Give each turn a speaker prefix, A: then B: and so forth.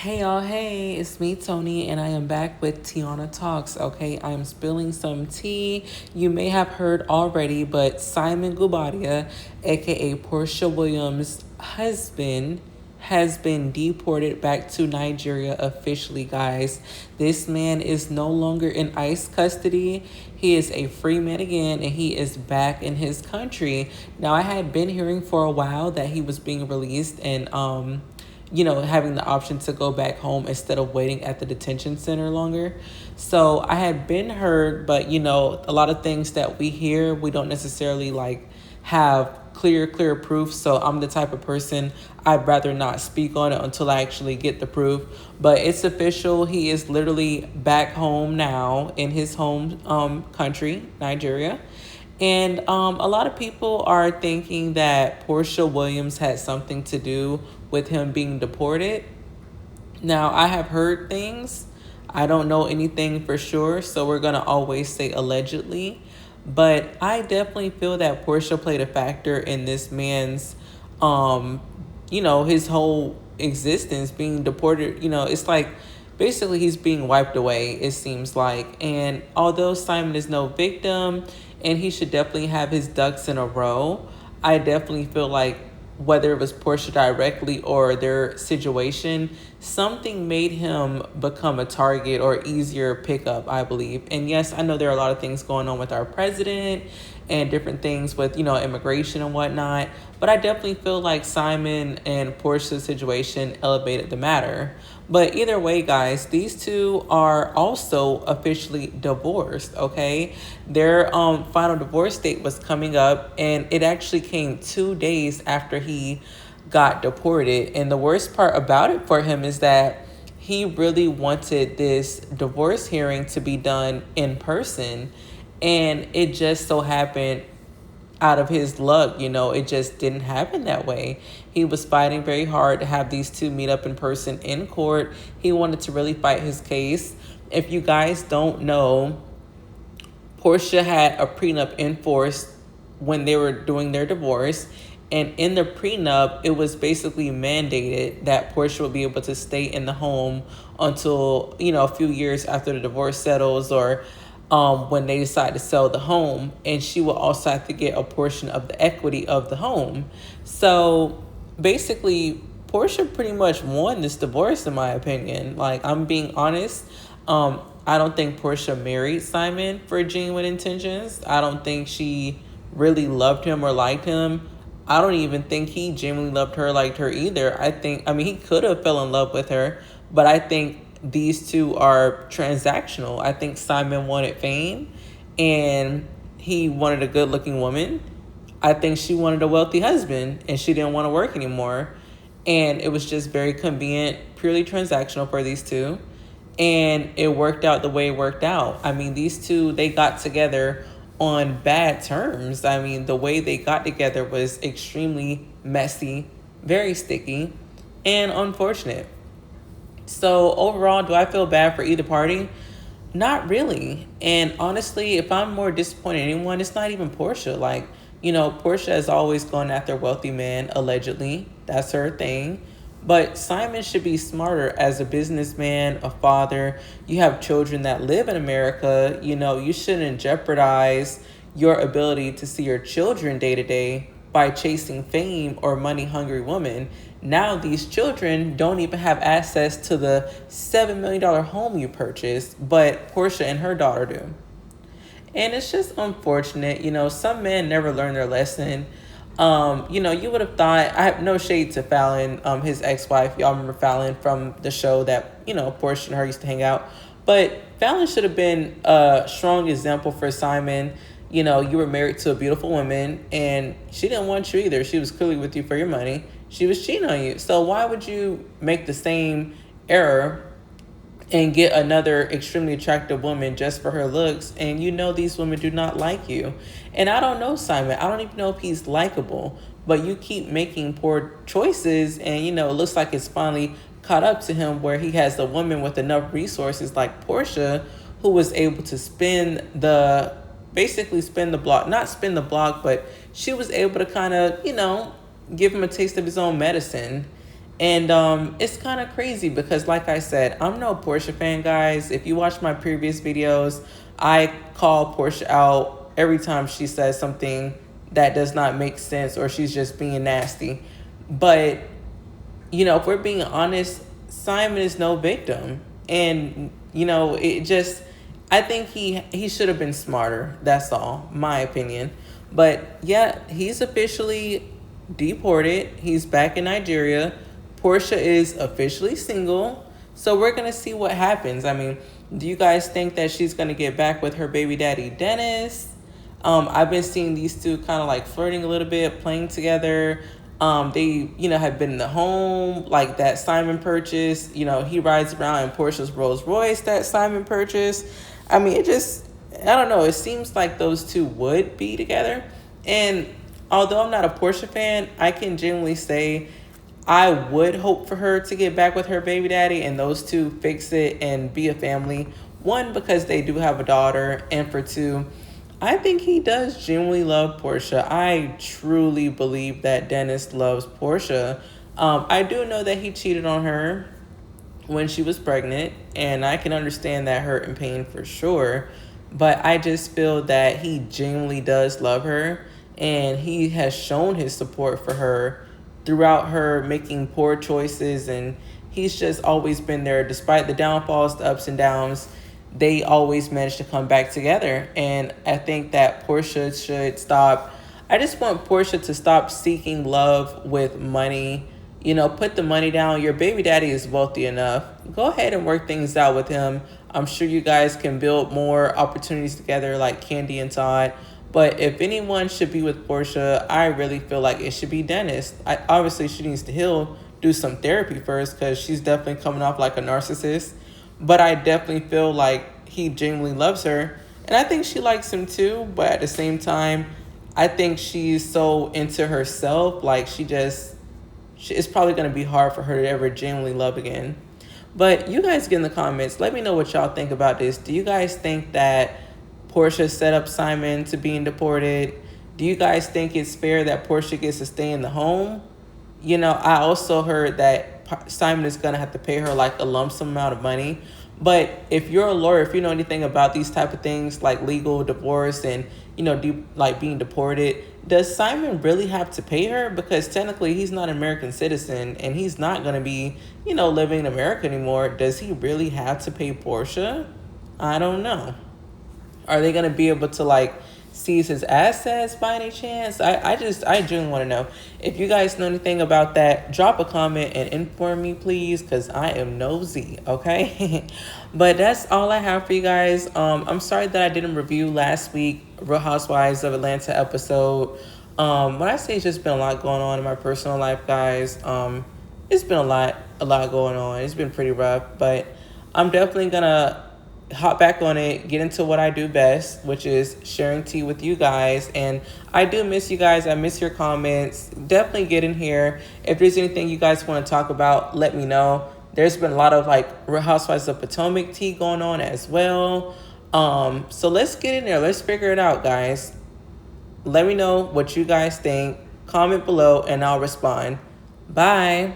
A: Hey y'all, hey, it's me Tony and I am back with Tiana Talks. Okay, I am spilling some tea. You may have heard already, but Simon Gubia, aka Porsha Williams' husband, has been deported back to Nigeria officially, guys. This man is no longer in ICE custody. He is a free man again and he is back in his country. Now, I had been hearing for a while that he was being released and having the option to go back home instead of waiting at the detention center longer. So I had been heard, but a lot of things that we hear, we don't necessarily have clear proof. So I'm the type of person, I'd rather not speak on it until I actually get the proof. But it's official. He is literally back home now in his home country, Nigeria. And a lot of people are thinking that Porsha Williams had something to do with him being deported. Now, I have heard things. I don't know anything for sure, so we're going to always say allegedly. But I definitely feel that Porsha played a factor in this man's, his whole existence being deported. It's like basically he's being wiped away, it seems like. And although Simon is no victim and he should definitely have his ducks in a row, I definitely feel like whether it was Porsha directly or their situation, something made him become a target or easier pickup, I believe. And yes, I know there are a lot of things going on with our president and different things with, immigration and whatnot. But I definitely feel like Simon and Porsha's situation elevated the matter. But either way, guys, these two are also officially divorced, okay? Their final divorce date was coming up, and it actually came 2 days after he got deported. And the worst part about it for him is that he really wanted this divorce hearing to be done in person, and it just so happened out of his luck, it just didn't happen that way. He was fighting very hard to have these two meet up in person in court. He wanted to really fight his case. If you guys don't know, Porsha had a prenup in force when they were doing their divorce. And in the prenup, it was basically mandated that Porsha would be able to stay in the home until, a few years after the divorce settles or when they decide to sell the home, and she will also have to get a portion of the equity of the home. So basically, Porsha pretty much won this divorce, in my opinion. Like, I'm being honest. I don't think Porsha married Simon for genuine intentions. I don't think she really loved him or liked him. I don't even think he genuinely loved her, liked her either. He could have fell in love with her, but I think these two are transactional. I think Simon wanted fame and he wanted a good looking woman. I think she wanted a wealthy husband and she didn't want to work anymore. And it was just very convenient, purely transactional for these two. And it worked out the way it worked out. These two, they got together on bad terms. The way they got together was extremely messy, very sticky, and unfortunate. So overall, do I feel bad for either party? Not really. And honestly, if I'm more disappointed in anyone, it's not even Porsha. Porsha has always gone after wealthy men, allegedly. That's her thing. But Simon should be smarter as a businessman, a father. You have children that live in America. You shouldn't jeopardize your ability to see your children day to day by chasing fame or money-hungry women. Now these children don't even have access to the $7 million home you purchased, but Porsha and her daughter do. And it's just unfortunate. Some men never learn their lesson. You would have thought, I have no shade to Fallon, his ex-wife. Y'all remember Fallon from the show that, Porsha and her used to hang out. But Fallon should have been a strong example for Simon. You were married to a beautiful woman and she didn't want you either. She was clearly with you for your money. She was cheating on you. So why would you make the same error and get another extremely attractive woman just for her looks? And these women do not like you. And I don't know Simon. I don't even know if he's likable. But you keep making poor choices and, it looks like it's finally caught up to him where he has a woman with enough resources like Porsha who was able to spin the block. Not spin the block, but she was able to kind of, give him a taste of his own medicine. And it's kind of crazy because, like I said, I'm no Porsha fan, guys. If you watch my previous videos, I call Porsha out every time she says something that does not make sense or she's just being nasty. But, if we're being honest, Simon is no victim. And, I think he should have been smarter. That's all, my opinion. But yeah, he's officially deported. He's back in Nigeria. Porsha is officially single. So we're going to see what happens. I mean, do you guys think that she's going to get back with her baby daddy, Dennis? I've been seeing these two kind of like flirting a little bit, playing together. They, have been in the home, like that Simon purchased. He rides around in Portia's Rolls Royce that Simon purchased. I mean, I don't know. It seems like those two would be together. And although I'm not a Porsha fan, I can genuinely say I would hope for her to get back with her baby daddy and those two fix it and be a family. One, because they do have a daughter, and for two, I think he does genuinely love Porsha. I truly believe that Dennis loves Porsha. I do know that he cheated on her when she was pregnant, and I can understand that hurt and pain for sure. But I just feel that he genuinely does love her, and he has shown his support for her throughout her making poor choices, and he's just always been there despite the downfalls, the ups and downs. They always manage to come back together. And I think that Porsha should stop. I just want Porsha to stop seeking love with money. Put the money down. Your baby daddy is wealthy enough. Go ahead and work things out with him. I'm sure you guys can build more opportunities together like Candy and Todd. But if anyone should be with Porsha, I really feel like it should be Dennis. Obviously, she needs to heal, do some therapy first, because she's definitely coming off like a narcissist. But I definitely feel like he genuinely loves her. And I think she likes him too. But at the same time, I think she's so into herself. Like it's probably going to be hard for her to ever genuinely love again. But you guys get in the comments. Let me know what y'all think about this. Do you guys think that Porsha set up Simon to being deported? Do you guys think it's fair that Porsha gets to stay in the home? I also heard that Simon is going to have to pay her like a lump sum amount of money. But if you're a lawyer, if you know anything about these type of things like legal divorce and, like being deported, does Simon really have to pay her? Because technically he's not an American citizen and he's not going to be, living in America anymore. Does he really have to pay Porsha? I don't know. Are they going to be able to like seize his assets by any chance? I genuinely want to know. If you guys know anything about that, drop a comment and inform me, please, because I am nosy, okay? But that's all I have for you guys. I'm sorry that I didn't review last week Real Housewives of Atlanta episode. When I say it's just been a lot going on in my personal life, guys, it's been a lot going on. It's been pretty rough, but I'm definitely gonna hop back on it, get into what I do best, which is sharing tea with you guys. And I do miss you guys. I miss your comments. Definitely get in here. If there's anything you guys want to talk about, let me know. There's been a lot of like Real Housewives of Potomac tea going on as well. So let's get in there. Let's figure it out, guys. Let me know what you guys think. Comment below and I'll respond. Bye.